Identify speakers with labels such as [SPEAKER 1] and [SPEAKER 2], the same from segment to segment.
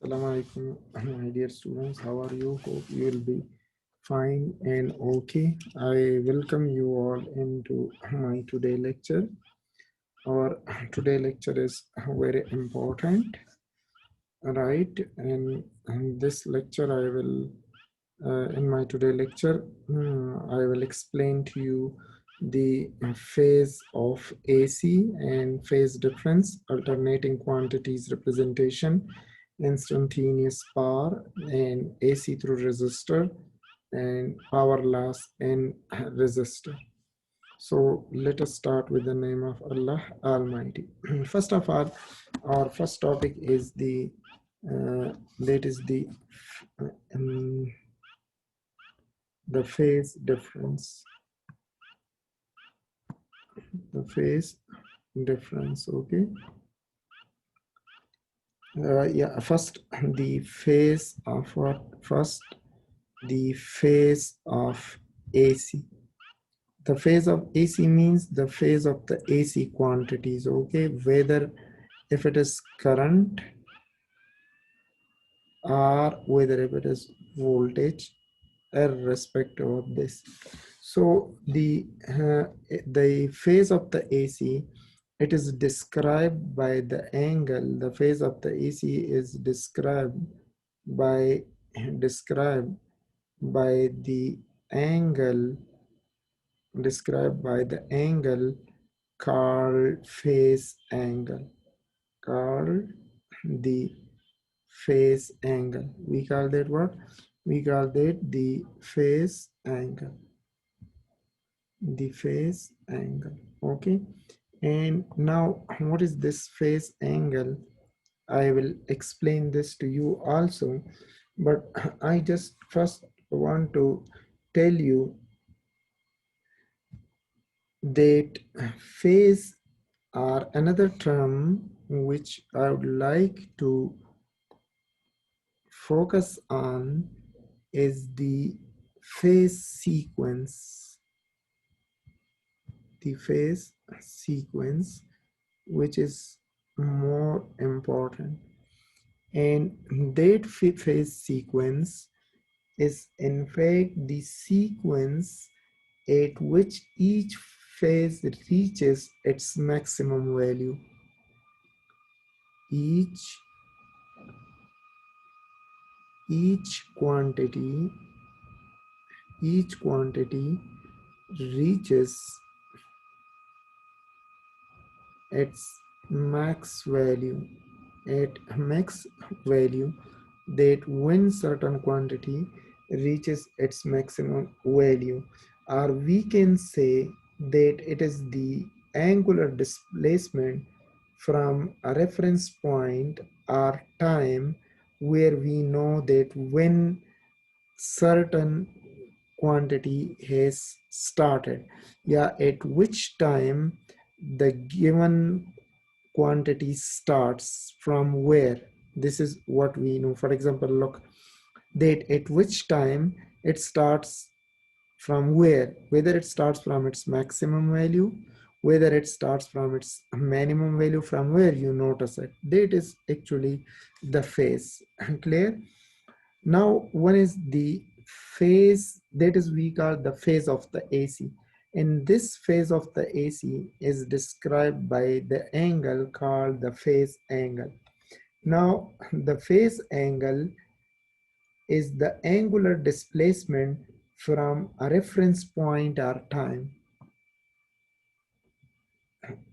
[SPEAKER 1] Assalamu alaikum, my dear students. How are you? Hope you will be fine and okay. I welcome you all into my today lecture. Our today lecture is very important, right? And in this lecture, in my today lecture, I will explain to you the phase of AC and phase difference, alternating quantities representation, instantaneous power and AC through resistor, and power loss in resistor. So let us start with the name of Allah Almighty. First of all, our first topic is that is um, the phase difference. The phase difference. Okay. Yeah. First, the phase of what? First, the phase of AC. The phase of AC means the phase of the AC quantities. Okay, whether if it is current or whether if it is voltage, irrespective of this. So the phase of the AC, it is described by the angle. The phase of the AC is by described by the angle described by the angle called phase angle. Called the phase angle. We call that what? We call that the phase angle. The phase angle. Okay. And now, what is this phase angle? I will explain this to you also, but I just first want to tell you that phase or another term which I would like to focus on is the phase sequence. The phase sequence, which is more important. And that phase sequence is in fact the sequence at which each phase reaches its maximum value. Each quantity reaches its max value that when certain quantity reaches its maximum value, or we can say that it is the angular displacement from a reference point or time where we know that when certain quantity has started, yeah, at which time the given quantity starts from where. This is what we know. For example, look, that at which time it starts from where, whether it starts from its maximum value, whether it starts from its minimum value, from where you notice it, that is actually the phase. Clear? Now, one is the phase, that is we call the phase of the AC. And this phase of the AC is described by the angle called the phase angle. Now, the phase angle is the angular displacement from a reference point or time.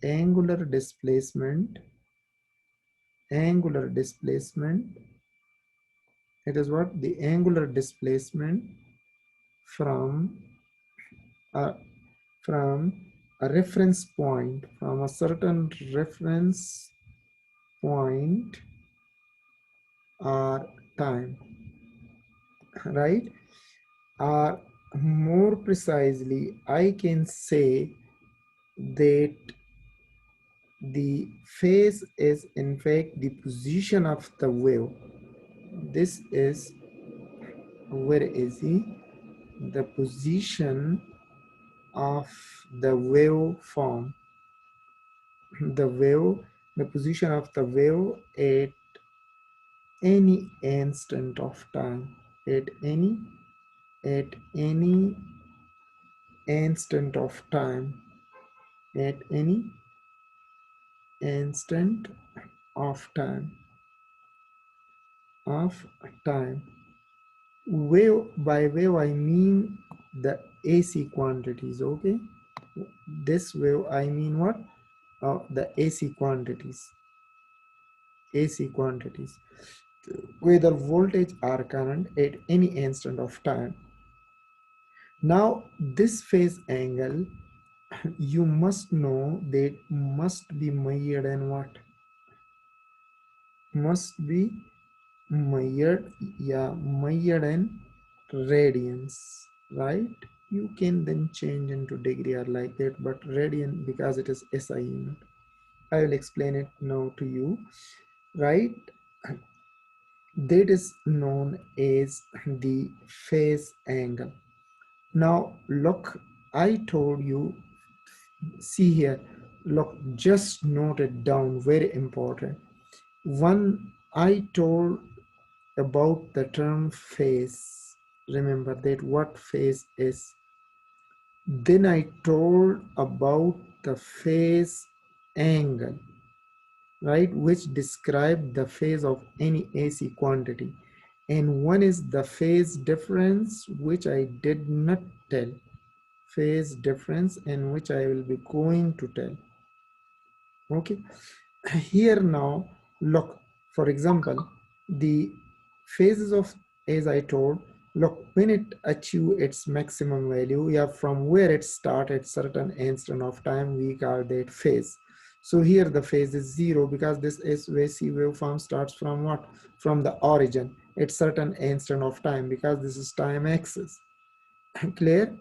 [SPEAKER 1] Angular displacement, it is what? The angular displacement from a from a reference point, from a certain reference point or time, right? Or more precisely, I can say that the phase is in fact the position of the wave. This is very easy. The position of the waveform, the position of the wave at any instant of time, at any instant of time, at any instant of time. Wave, by wave I mean the AC quantities. Okay, this wave I mean what? The AC quantities, whether voltage or current at any instant of time. Now this phase angle, you must know that must be measured in what? Must be measured, yeah, measured in radians, right? You can then change into degree or like that, but radian because it is SI unit. I will explain it now to you, right? That is known as the phase angle. Now look, I told you, see here, look, just note it down, very important. One, I told about the term phase. Remember that what phase is. Then I told about the phase angle, right, which describe the phase of any AC quantity. And one is the phase difference, which I did not tell. Phase difference, in which I will be going to tell. Okay, here now look, for example, the phases of, as I told, look, when it achieve its maximum value, yeah, from where it start at certain instant of time, we call that phase. So here the phase is 0 because this SVC waveform starts from what? From the origin at certain instant of time, because this is time axis. Clear?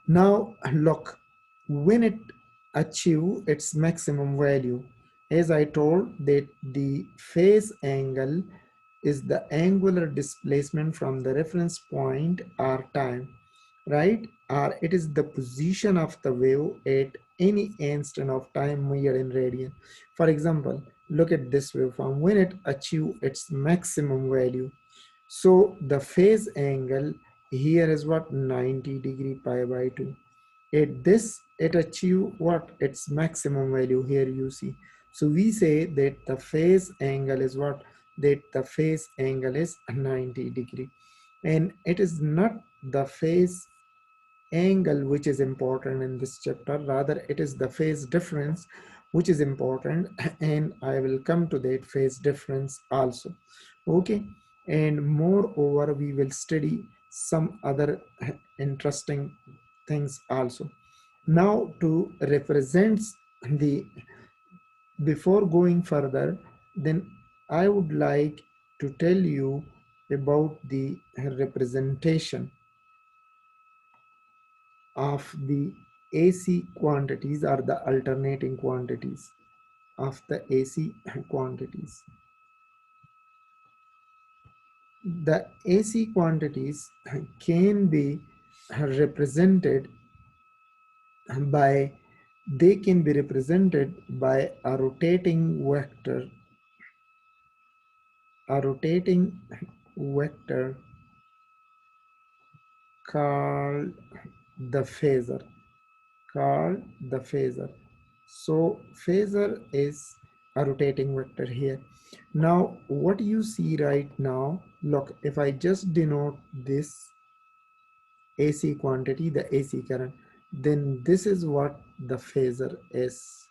[SPEAKER 1] Now look, when it achieve its maximum value, as I told that the phase angle is the angular displacement from the reference point or time, right? Or it is the position of the wave at any instant of time measured in radian. For example, look at this waveform. When it achieve its maximum value, so the phase angle here is what? 90 degree pi by 2. At this, it achieve what? Its maximum value here you see. So we say that the phase angle is what? That the phase angle is 90 degree. And it is not the phase angle which is important in this chapter, rather it is the phase difference which is important, and I will come to that phase difference also. Okay, and moreover we will study some other interesting things also. Now to represent the, before going further, then I would like to tell you about the representation of the AC quantities or the alternating quantities of the AC quantities. The AC quantities can be represented by, they can be represented by a rotating vector, a rotating vector called the phasor, called the phasor. So phasor is a rotating vector here. Now what you see right now, look, if I just denote this AC quantity, the AC current, then this is what the phasor is.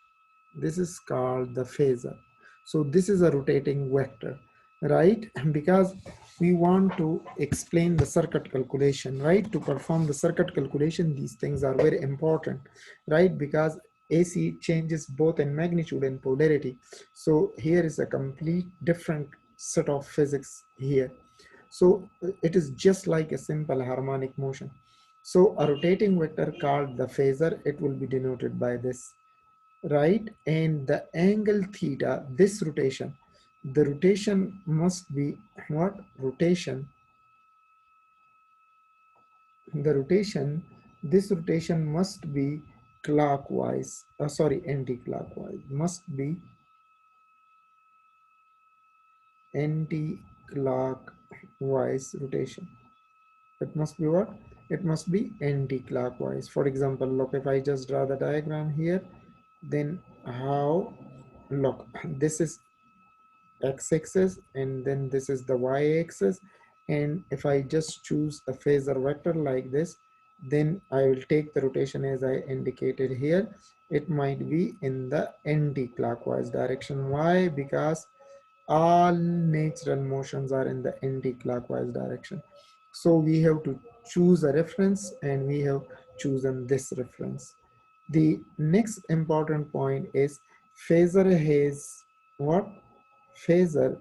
[SPEAKER 1] This is called the phasor. So this is a rotating vector, right? Because we want to explain the circuit calculation, right? To perform the circuit calculation, these things are very important, right? Because AC changes both in magnitude and polarity. So here is a complete different set of physics here. So it is just like a simple harmonic motion. So a rotating vector called the phasor, it will be denoted by this, right? And the angle theta, this rotation, the rotation must be what? Rotation, the rotation, this rotation must be clockwise, sorry, anti-clockwise, must be anti-clockwise rotation. It must be what? It must be anti-clockwise. For example, look, if I just draw the diagram here, then how, look, this is x-axis and then this is the y-axis, and if I just choose a phasor vector like this, then I will take the rotation as I indicated here. It might be in the anti-clockwise direction. Why? Because all natural motions are in the anti-clockwise direction. So we have to choose a reference and we have chosen this reference. The next important point is phasor has what? Phasor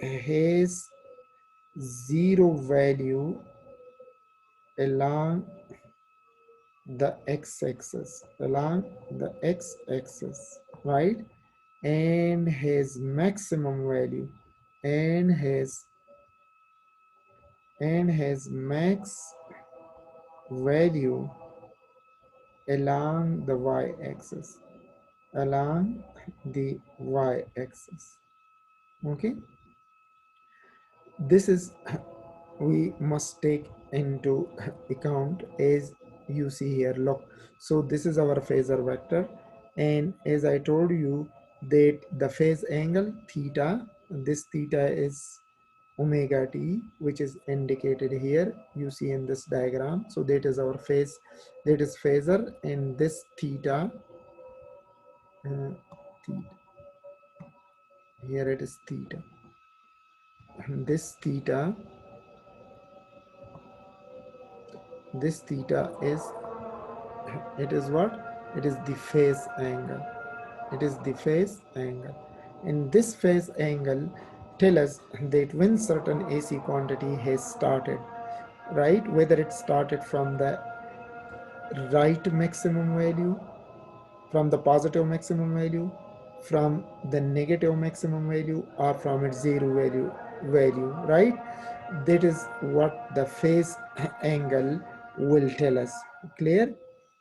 [SPEAKER 1] has zero value along the x-axis, right? And has maximum value and has max value along the y-axis, along the y-axis. Okay, this is we must take into account as you see here. Look, so this is our phasor vector, and as I told you that the phase angle theta, this theta is omega t, which is indicated here, you see in this diagram. So that is our phase, that is phasor, and this theta, theta, here it is theta, and this theta is, it is what? It is the phase angle. It is the phase angle. And this phase angle tell us that when certain AC quantity has started, right? Whether it started from the right maximum value, from the positive maximum value, from the negative maximum value, or from its zero value, right? That is what the phase angle will tell us. Clear?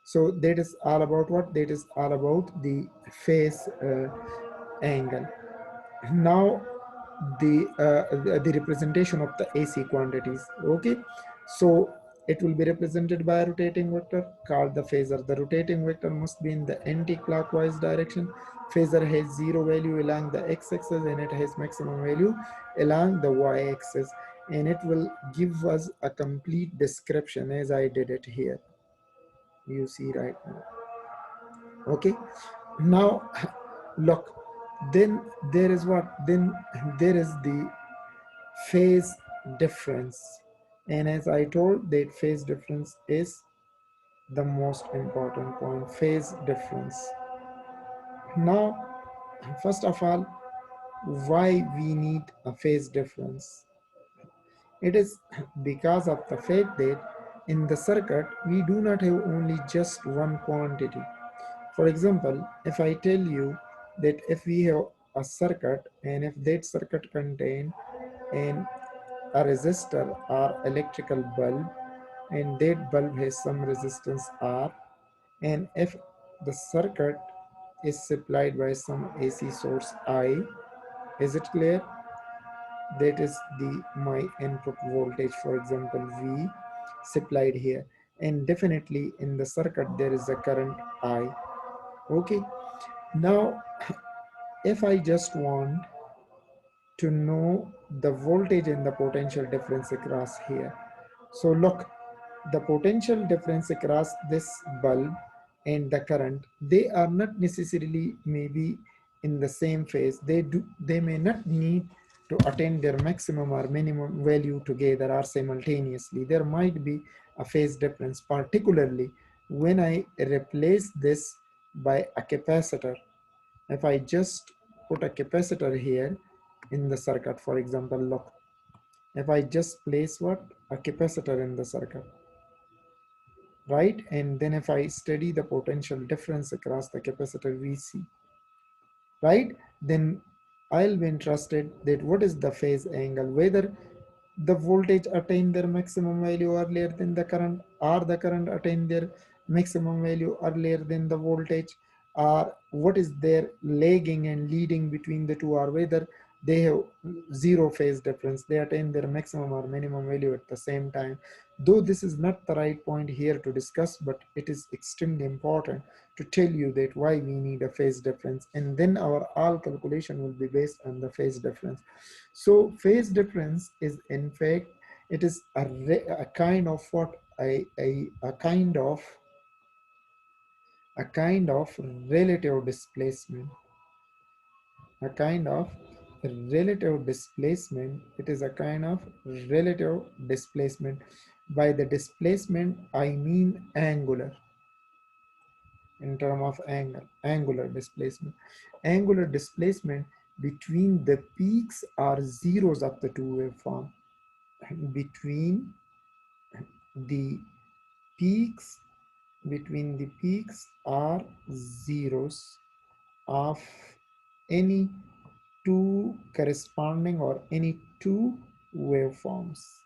[SPEAKER 1] So that is all about what? That is all about the phase angle. Now the representation of the AC quantities. Okay, so it will be represented by a rotating vector called the phasor. The rotating vector must be in the anti-clockwise direction. Phasor has zero value along the x-axis and it has maximum value along the y-axis, and it will give us a complete description as I did it here, you see right now. Okay, now look, then there is what? Then there is the phase difference, and as I told, that phase difference is the most important point. Phase difference. Now, first of all, why we need a phase difference? It is because of the fact that in the circuit we do not have only just one quantity. For example, if I tell you that if we have a circuit and if that circuit contain an a resistor or electrical bulb, and that bulb has some resistance R, and if the circuit is supplied by some AC source I, is it clear? That is the my input voltage, for example V, supplied here, and definitely in the circuit there is a current I. Okay, now if I just want to know the voltage and the potential difference across here, so look, the potential difference across this bulb and the current, they are not necessarily maybe in the same phase. They may not need to attain their maximum or minimum value together or simultaneously. There might be a phase difference, particularly when I replace this by a capacitor. If I just put a capacitor here in the circuit, for example, look, if I just place what? A capacitor in the circuit, right? And then if I study the potential difference across the capacitor VC, right? Then I'll be interested that what is the phase angle, whether the voltage attain their maximum value earlier than the current, or the current attain their maximum value earlier than the voltage, or what is their lagging and leading between the two, or whether they have zero phase difference. They attain their maximum or minimum value at the same time. Though this is not the right point here to discuss, but it is extremely important to tell you that why we need a phase difference, and then our all calculation will be based on the phase difference. So phase difference is in fact, it is a kind of what a kind of relative displacement, a kind of relative displacement. It is a kind of relative displacement. By the displacement, I mean angular, in terms of angular displacement. Angular displacement between the peaks or zeros of the two waveform. Between the peaks, between the peaks are zeros of any two corresponding or any two waveforms.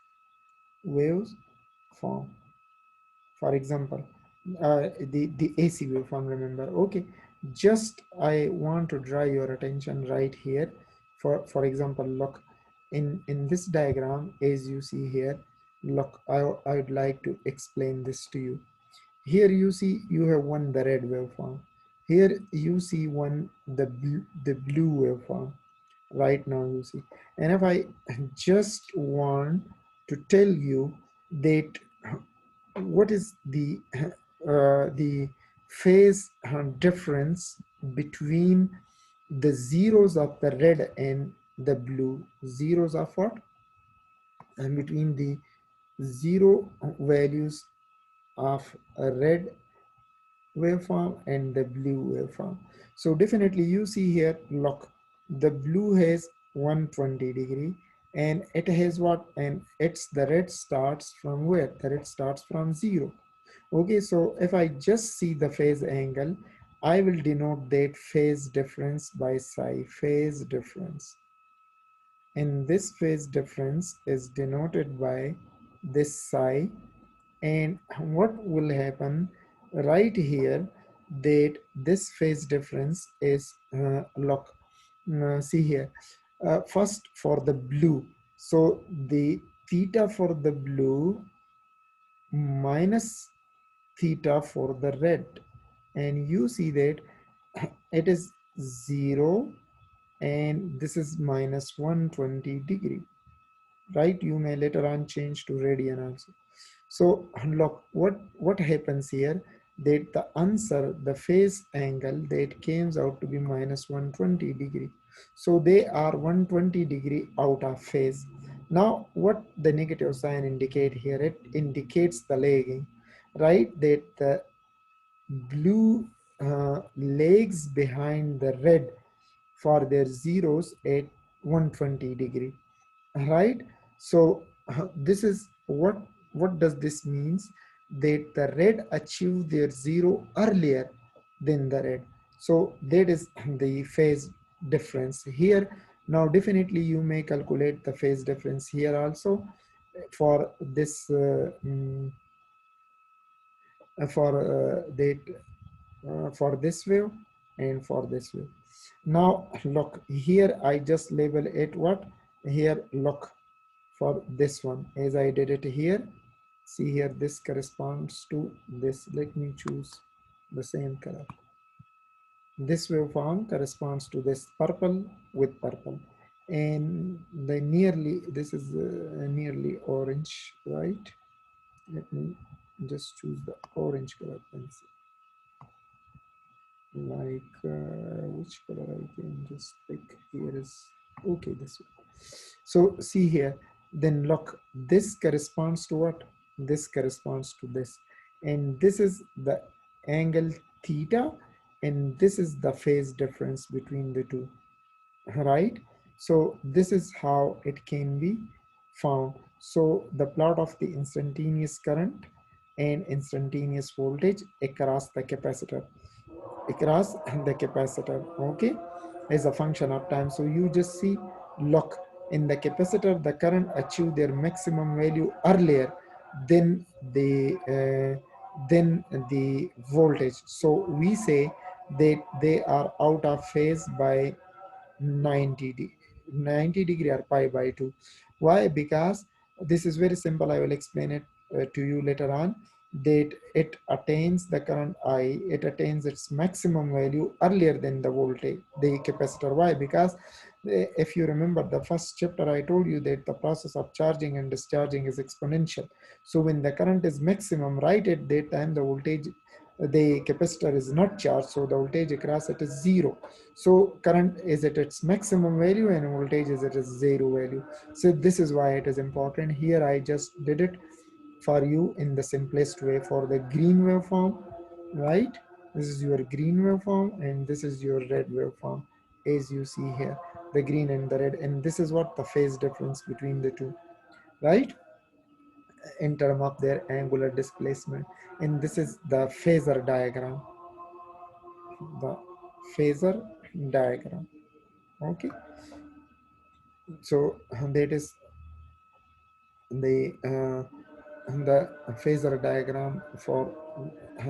[SPEAKER 1] Waves form. For example, the AC waveform, remember. Okay, just I want to draw your attention right here. For example, look, in this diagram, as you see here, look, I would like to explain this to you. Here you see you have one the red waveform. Here you see one the blue waveform. Right now you see, and if I just want to tell you that what is the phase difference between the zeros of the red and the blue, zeros of what, and between the zero values of a red waveform and the blue waveform. So definitely you see here, look, the blue has 120 degree, and it has what, and it's the red starts from where? The red starts from 0. Okay, so if I just see the phase angle, I will denote that phase difference by psi, phase difference. And this phase difference is denoted by this psi. And what will happen right here, that this phase difference is look, see here, first for the blue, so the theta for the blue minus theta for the red, and you see that it is 0 and this is minus 120 degree, right? You may later on change to radian also. So look, what happens here, that the answer, the phase angle, that comes out to be minus 120 degree. So they are 120 degree out of phase. Now what the negative sign indicate here, it indicates the lagging, right? That the blue lags behind the red for their zeros at 120 degree, right? So this is what does this means, that the red achieve their zero earlier than the red. So that is the phase difference here. Now definitely you may calculate the phase difference here also for this that for this wave and for this wave. Now look here, I just label it what here, look, for this one as I did it here. See here, this corresponds to this. Let me choose the same color. This waveform corresponds to this purple with purple, and the nearly, this is nearly orange, right? Let me just choose the orange color pencil. Like which color I can just pick here is okay, this one. So see here, then look, this corresponds to what? This corresponds to this, and this is the angle theta, and this is the phase difference between the two, right? So this is how it can be found. So the plot of the instantaneous current and instantaneous voltage across the capacitor, okay, as a function of time. So you just see, look, in the capacitor the current achieve their maximum value earlier than the voltage. So we say that they are out of phase by 90 90 degree or pi by 2. Why? Because this is very simple. I will explain it to you later on. That it attains the current I, it attains its maximum value earlier than the voltage, the capacitor. Why? Because if you remember the first chapter, I told you that the process of charging and discharging is exponential. So when the current is maximum, right at that time, the voltage, the capacitor is not charged, so the voltage across it is zero. So current is at its maximum value and voltage is at its zero value. So this is why it is important. Here I just did it for you in the simplest way for the green waveform, right? This is your green waveform and this is your red waveform, as you see here, the green and the red, and this is what the phase difference between the two, right? In terms of their angular displacement. And this is the phasor diagram, the phasor diagram. Okay, so that is the phasor diagram for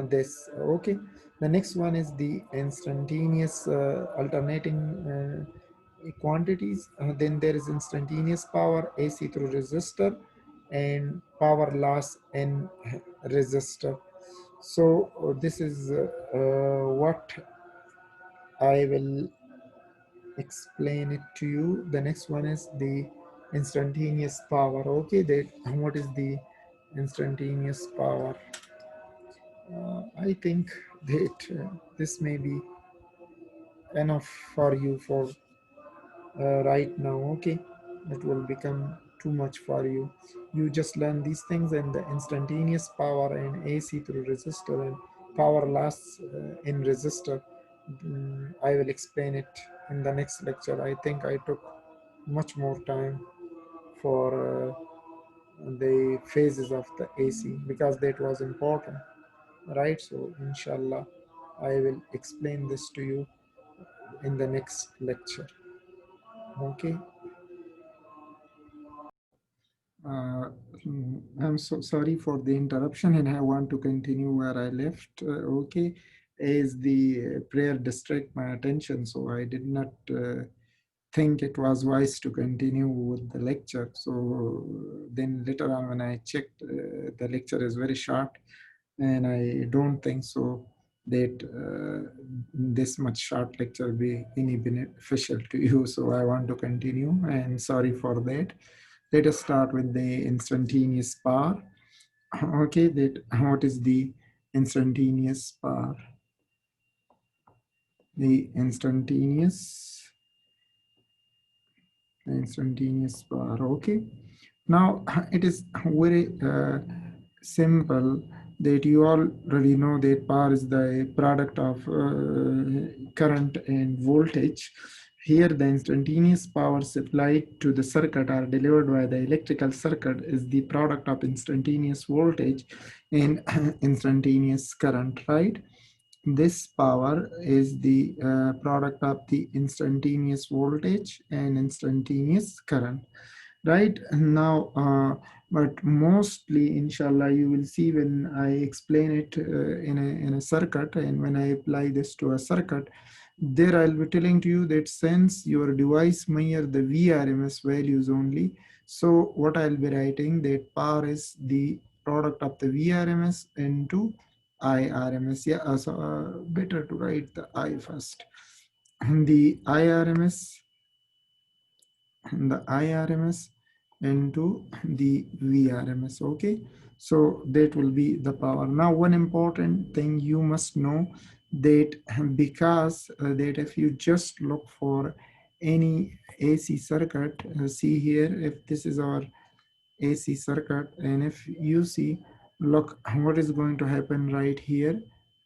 [SPEAKER 1] this. Okay, the next one is the instantaneous alternating quantities. Then there is instantaneous power AC through resistor and power loss in resistor. So this is what I will explain it to you. The next one is the instantaneous power. Okay, that what is the instantaneous power? I think that this may be enough for you for right now. Okay, it will become too much for you. You just learn these things, and the instantaneous power and AC through resistor and power loss in resistor. I will explain it in the next lecture. I think I took much more time for the phases of the AC because that was important, right? So inshallah I will explain this to you in the next lecture. Okay. Uh, I'm so sorry for the interruption, and I want to continue where I left. Okay, as the prayer distract my attention, so I did not think it was wise to continue with the lecture. So then later on, when I checked, the lecture is very short, and I don't think so that this much short lecture will be any beneficial to you. So I want to continue, and sorry for that. Let us start with the instantaneous power. Okay, that what is the instantaneous power? The instantaneous power. Okay, now it is very simple that you already know that power is the product of current and voltage. Here the instantaneous power supplied to the circuit are delivered by the electrical circuit is the product of instantaneous voltage and instantaneous current, right? This power is the product of the instantaneous voltage and instantaneous current, right? Now but mostly inshallah you will see when I explain it in a circuit, and when I apply this to a circuit, there I'll be telling to you that since your device measure the VRMS values only, so what I'll be writing that power is the product of the VRMS into IRMS. Yeah, so better to write the I first. And the IRMS into the VRMS. Okay, so that will be the power. Now one important thing you must know that because that if you just look for any AC circuit, see here, if this is our AC circuit, and if you see, look what is going to happen right here.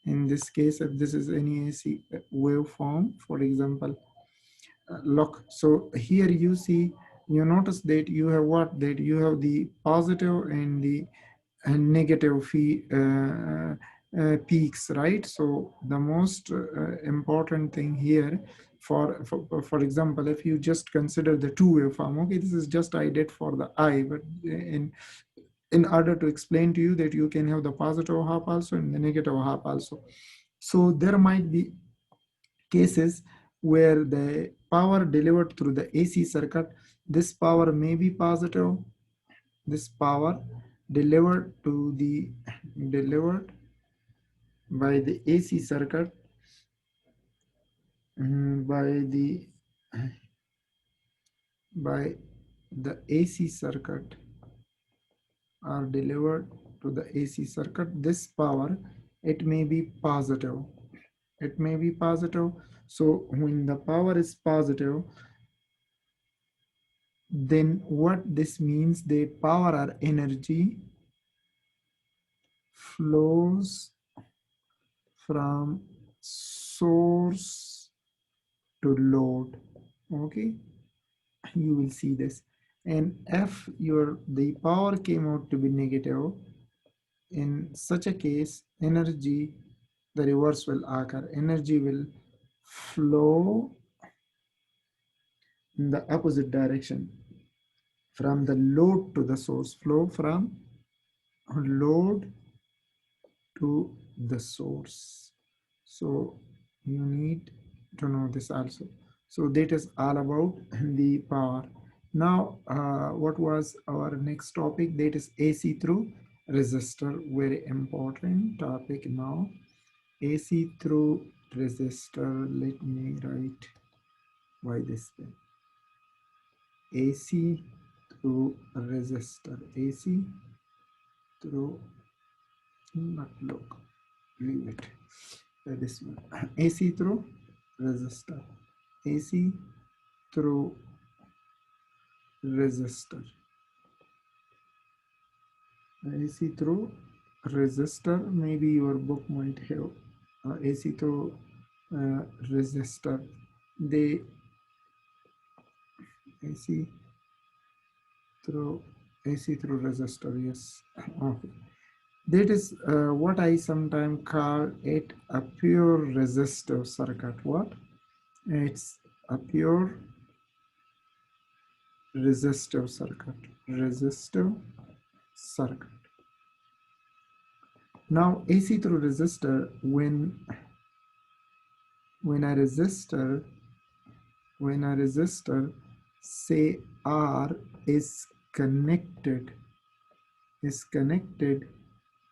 [SPEAKER 1] In this case, if this is any AC waveform, for example, look, so here you see, you notice that you have what, that you have the positive and the negative peaks, right? So the most important thing here for example, if you just consider the two waveform, okay, this is just I did for the I, but in order to explain to you that you can have the positive half also and the negative half also. So there might be cases where the power delivered through the AC circuit, this power may be positive. This power delivered by the AC circuit, by the AC circuit, are delivered to the AC circuit. This power, it may be positive. It may be positive. So when the power is positive, then what this means, the power or energy flows from source to load. Okay, you will see this. And if the power came out to be negative, in such a case, energy, the reverse will occur. Energy will flow in the opposite direction, from the load to the source. Flow from load to the source. So you need to know this also. So that is all about the power. Now what was our next topic? That is AC through resistor. Very important topic now. AC through resistor. Let me write by this way. AC through resistor. AC through, not look, leave it. This one. AC through resistor. AC through resistor. AC through resistor. Maybe your book might have AC through resistor. The AC through resistor. Yes. Okay. That is what I sometimes call it a pure resistive circuit. What? It's a pure resistive circuit. Resistive circuit. Now AC through resistor, when a resistor say R is connected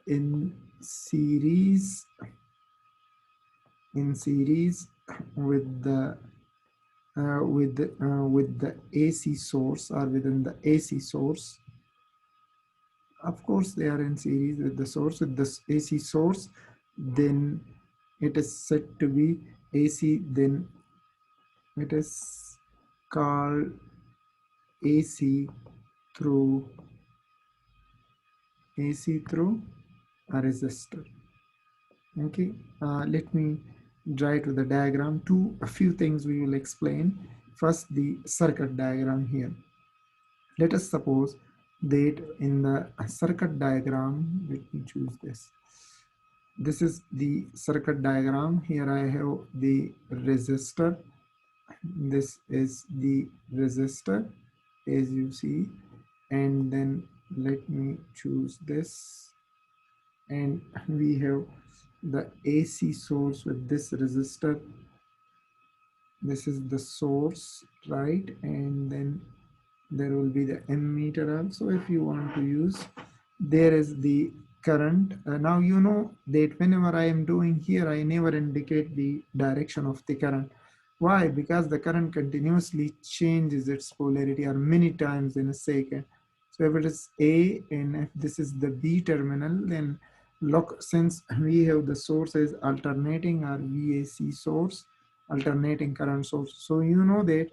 [SPEAKER 1] in series with the AC source, or within the AC source. Of course they are in series with the source, with this AC source, then it is said to be AC, then it is called AC through a resistor. Okay, let me draw to the diagram. A few things we will explain. First, the circuit diagram here. Let us suppose that in the circuit diagram, let me choose this. This is the circuit diagram. Here I have the resistor. This is the resistor, as you see, and then let me choose this, and we have the AC source with this resistor. This is the source, right? And then there will be the ammeter also, if you want to use. There is the current. Now you know that whenever I am doing here, I never indicate the direction of the current. Why? Because the current continuously changes its polarity, or many times in a second. So if it is A and if this is the B terminal, then look, since we have the sources alternating, or VAC source, alternating current source. So you know that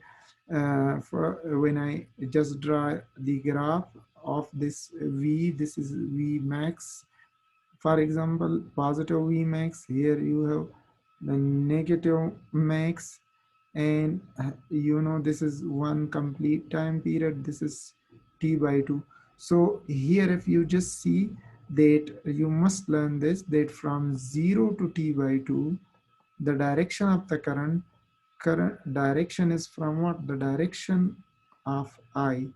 [SPEAKER 1] for when I just draw the graph of this V, this is V max. For example, positive V max, here you have the negative max, and you know this is one complete time period, this is T/2. So here if you just see that, you must learn this, that from 0 to T/2, the direction of the current direction is from what? The direction of I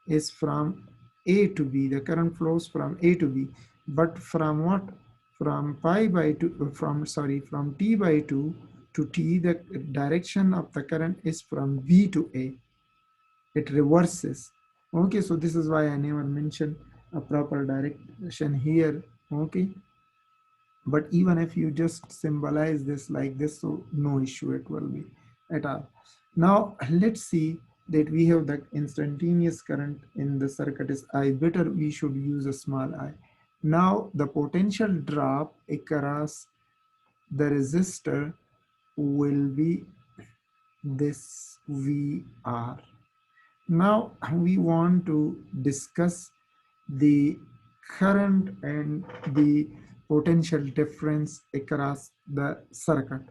[SPEAKER 1] is from A to B. The current flows from A to B. But from what? From T/2 to T, the direction of the current is from B to A. It reverses. Okay, so this is why I never mentioned a proper direction here. Okay, but even if you just symbolize this like this, so no issue it will be at all. Now let's see that we have the instantaneous current in the circuit is I. Better we should use a small I. Now the potential drop across the resistor will be this VR. Now we want to discuss the current and the potential difference across the circuit.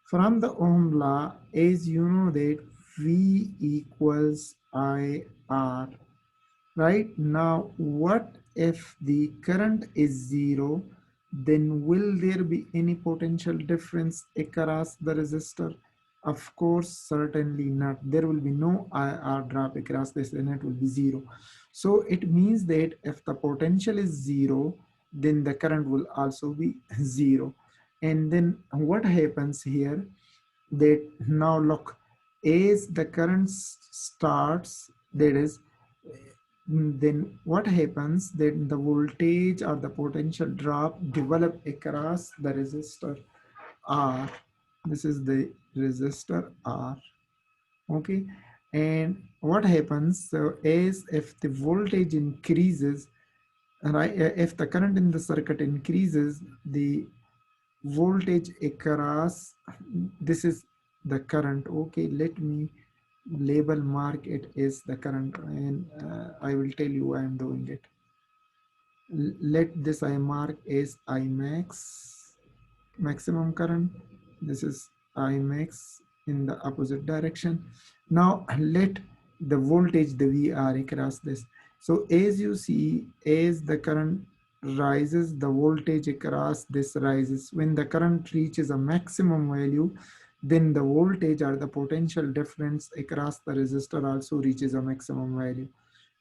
[SPEAKER 1] From the Ohm law, as you know that V equals IR, right? Now, what if the current is zero? Then will there be any potential difference across the resistor? Of course, certainly not. There will be no IR drop across this and it will be zero. So it means that if the potential is zero, then the current will also be zero. And then what happens here? That now look, as the current starts, that is, then what happens, then the voltage or the potential drop develop across the resistor R. This is the resistor R. Okay, and what happens, so as if the voltage increases, right, if the current in the circuit increases, the voltage across, this is the current. Okay, let me label mark it is the current, and I will tell you why I'm doing it. Let this I mark as I max, maximum current. This is I max in the opposite direction. Now let the voltage, the VR across this. So as you see, as the current rises, the voltage across this rises. When the current reaches a maximum value, then the voltage or the potential difference across the resistor also reaches a maximum value.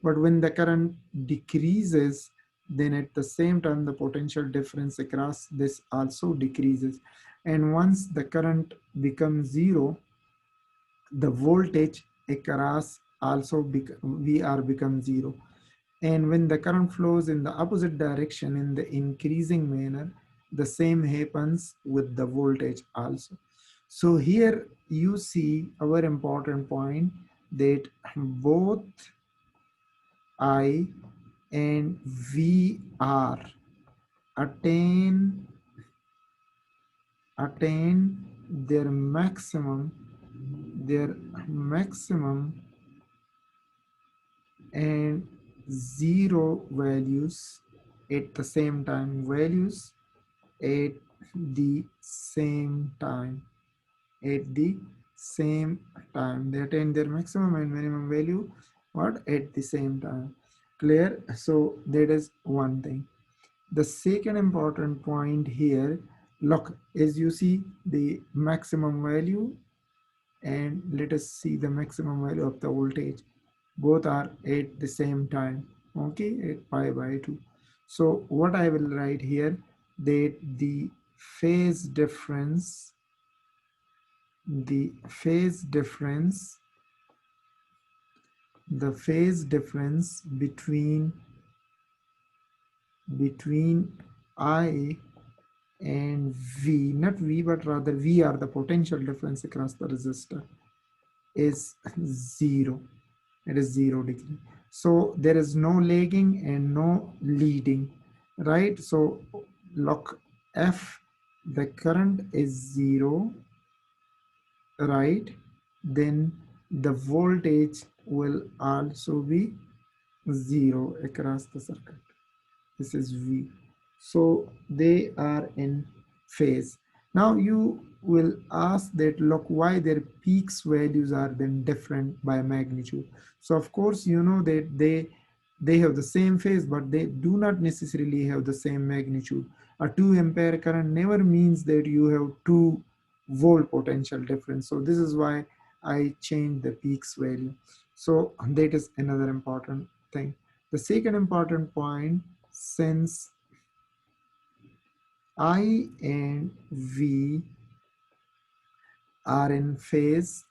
[SPEAKER 1] But when the current decreases, then at the same time the potential difference across this also decreases. And once the current becomes zero, the voltage across also VR becomes zero. And when the current flows in the opposite direction in the increasing manner, the same happens with the voltage also. So here you see our important point, that both I and VR attain their maximum, their maximum and zero values at the same time, values at the same time, at the same time. They attain their maximum and minimum value, what, at the same time. Clear? So that is one thing. The second important point here, look, as you see the maximum value, and let us see the maximum value of the voltage. Both are at the same time, okay, at pi by 2. So what I will write here, that the phase difference, the phase difference, the phase difference between I and V, not V, but rather V are the potential difference across the resistor, is zero. It is 0 degree. So there is no lagging and no leading, right? So look, if the current is zero, right, then the voltage will also be zero across the circuit. This is V. So they are in phase. Now you will ask that, look, why their peaks values are then different by magnitude. So of course, you know that they have the same phase, but they do not necessarily have the same magnitude. A 2 ampere current never means that you have 2 volt potential difference. So this is why I changed the peaks value. So that is another important thing. The second important point, since I and V are in phase,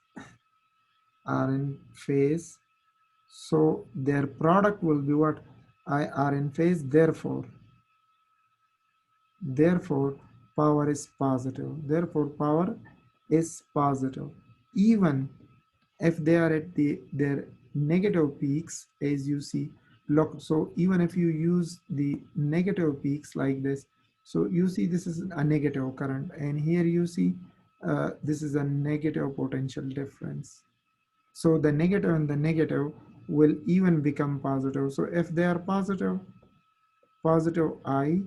[SPEAKER 1] are in phase. So their product will be what? I are in phase, therefore power is positive. Therefore power is positive. Even if they are at their negative peaks, as you see. Look, so even if you use the negative peaks like this, so you see this is a negative current, and here you see this is a negative potential difference. So the negative and the negative will even become positive. So if they are positive, positive I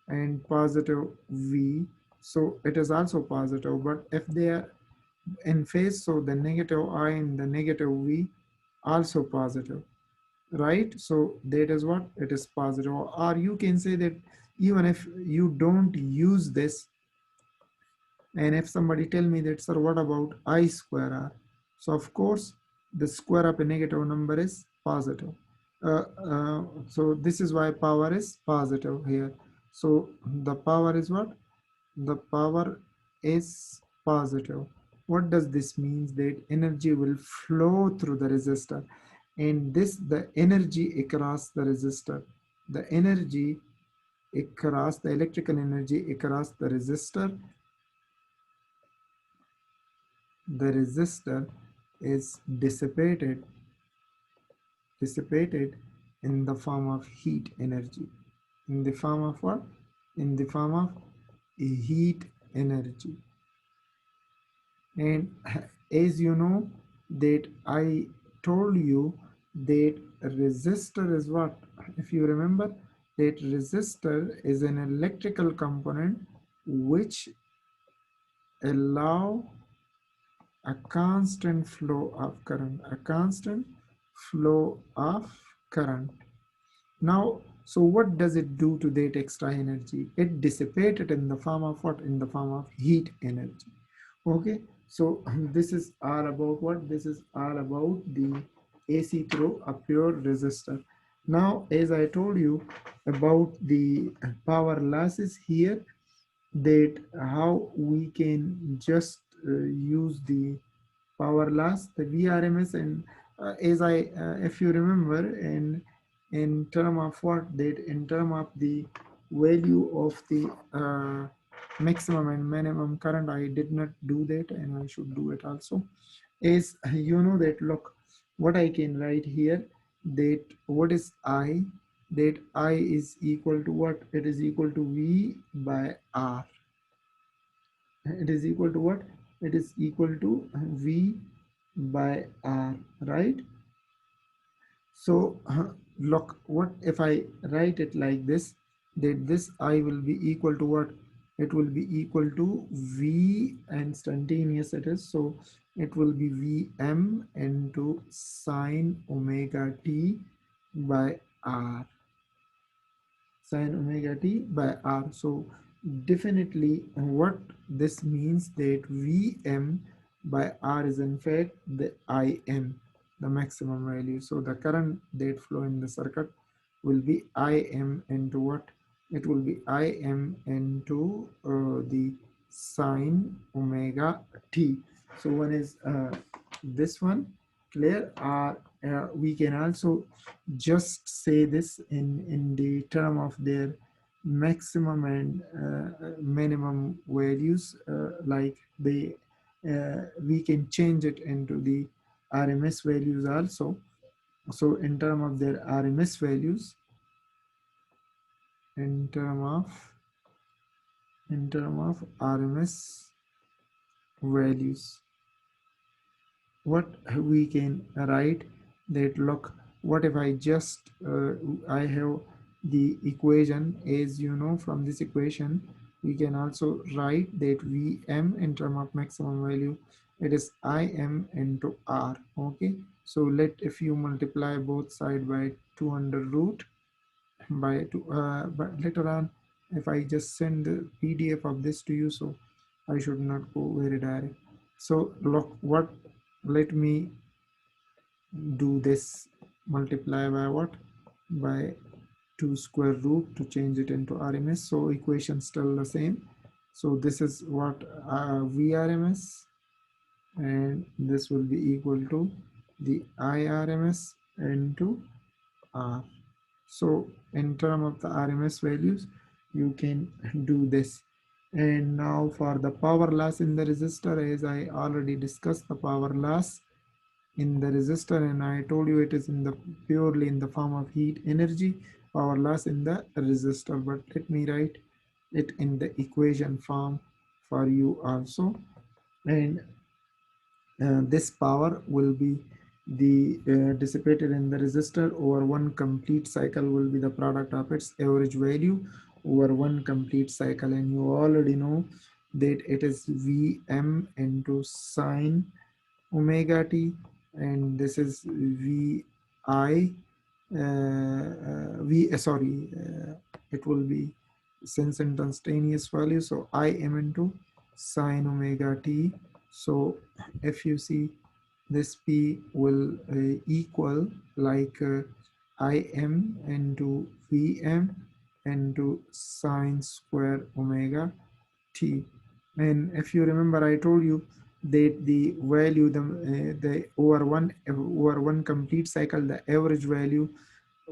[SPEAKER 1] and positive V, so it is also positive. But if they are in phase, so the negative I and the negative V also positive, right? So that is what it is positive. Or you can say that even if you don't use this, and if somebody tell me that, sir, what about I square R? So of course, the square of a negative number is positive. So this is why power is positive here. So the power is what? The power is positive. What does this mean? That energy will flow through the resistor, and this the energy across the resistor, the energy across the electrical energy across the resistor is dissipated in the form of heat energy. In the form of what? In the form of heat energy. And as you know that I told you that resistor is what? If you remember that resistor is an electrical component which allow a constant flow of current, a constant flow of current. Now, so what does it do to that extra energy? It dissipates it in the form of what? In the form of heat energy. Okay, so this is all about what? This is all about the AC through a pure resistor. Now, as I told you about the power losses here, that how we can just use the power loss, the VRMS, and as if you remember, in term of what, that in term of the value of the maximum and minimum current, I did not do that, and I should do it also. Is you know that, look, what I can write here, that what is I, that I is equal to what? It is equal to V by R. It is equal to what? It is equal to V by R, right? So look, what if I write it like this, that this I will be equal to what? It will be equal to V, and instantaneous it is, so it will be Vm into sine omega t by R, sine omega t by R. So definitely what this means, that Vm by R is in fact the Im, the maximum value. So the current that flow in the circuit will be Im into what? It will be Im into the sine omega t. So one is this one clear. We can also just say this in the term of their maximum and minimum values, like they we can change it into the RMS values also. So in term of their RMS values, in term of RMS values, what we can write, that, look, what if I just I have the equation, as you know, from this equation we can also write that Vm in term of maximum value, it is Im into R. Okay, so if you multiply both side by 200 root by 2, but later on if I just send the PDF of this to you, so I should not go very direct. So look, what, let me do this, multiply by what? By 2 square root to change it into RMS. So equation still the same. So this is what VRMS, and this will be equal to the IRMS into R. So in terms of the RMS values, you can do this. And now for the power loss in the resistor, as I already discussed the power loss in the resistor, and I told you it is in the purely in the form of heat energy power loss in the resistor. But let me write it in the equation form for you also. And this power will be the dissipated in the resistor over one complete cycle will be the product of its average value over one complete cycle, and you already know that it is Vm into sine omega t, and this is Vi it will be since instantaneous value, so Im into sine omega t. So if you see this P will equal like Im into Vm into sine square omega t. And if you remember, I told you that the value the over one complete cycle, the average value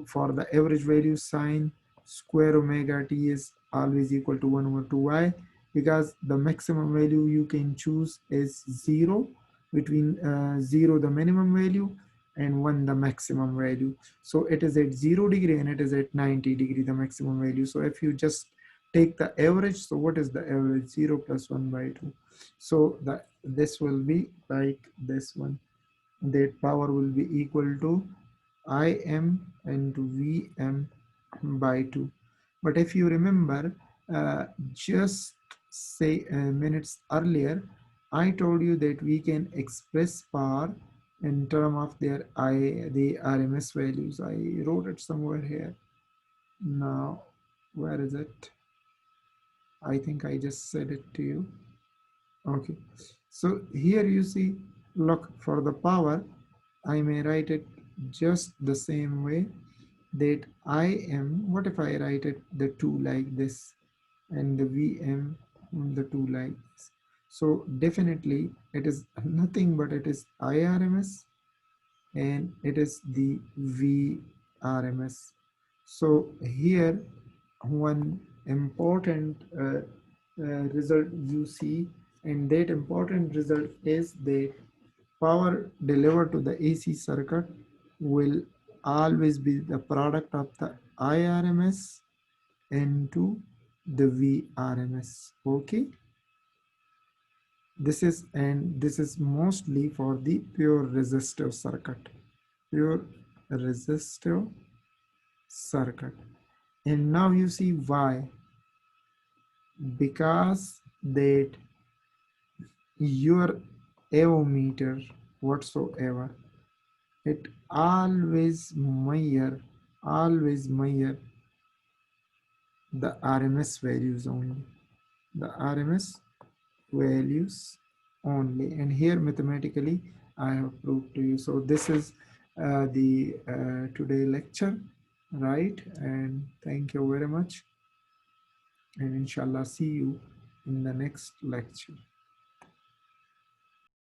[SPEAKER 1] for the average value sine square omega t is always equal to 1 over 2y, because the maximum value you can choose is 0 between 0 the minimum value and 1 the maximum value. So it is at 0 degree and it is at 90 degree the maximum value. So if you just take the average, so what is the average? 0 plus 1 by 2. So this will be like this one, that power will be equal to Im into Vm by 2. But if you remember, just say minutes earlier, I told you that we can express power in terms of the RMS values. I wrote it somewhere here. Now, where is it? I think I just said it to you. Okay. So here you see, look, for the power, I may write it just the same way, that what if I write it the 2 like this and the Vm the 2 like this. So definitely it is nothing but it is IRMS and it is the VRMS. So here one important result you see, and that important result is that power delivered to the AC circuit will always be the product of the IRMS into the VRMS. Okay, this is mostly for the pure resistive circuit, pure resistive circuit. And now you see why, because that your ammeter whatsoever, it always measure the RMS values only, the RMS values only. And here mathematically I have proved to you. So this is the today lecture, right? And thank you very much, and inshallah see you in the next lecture.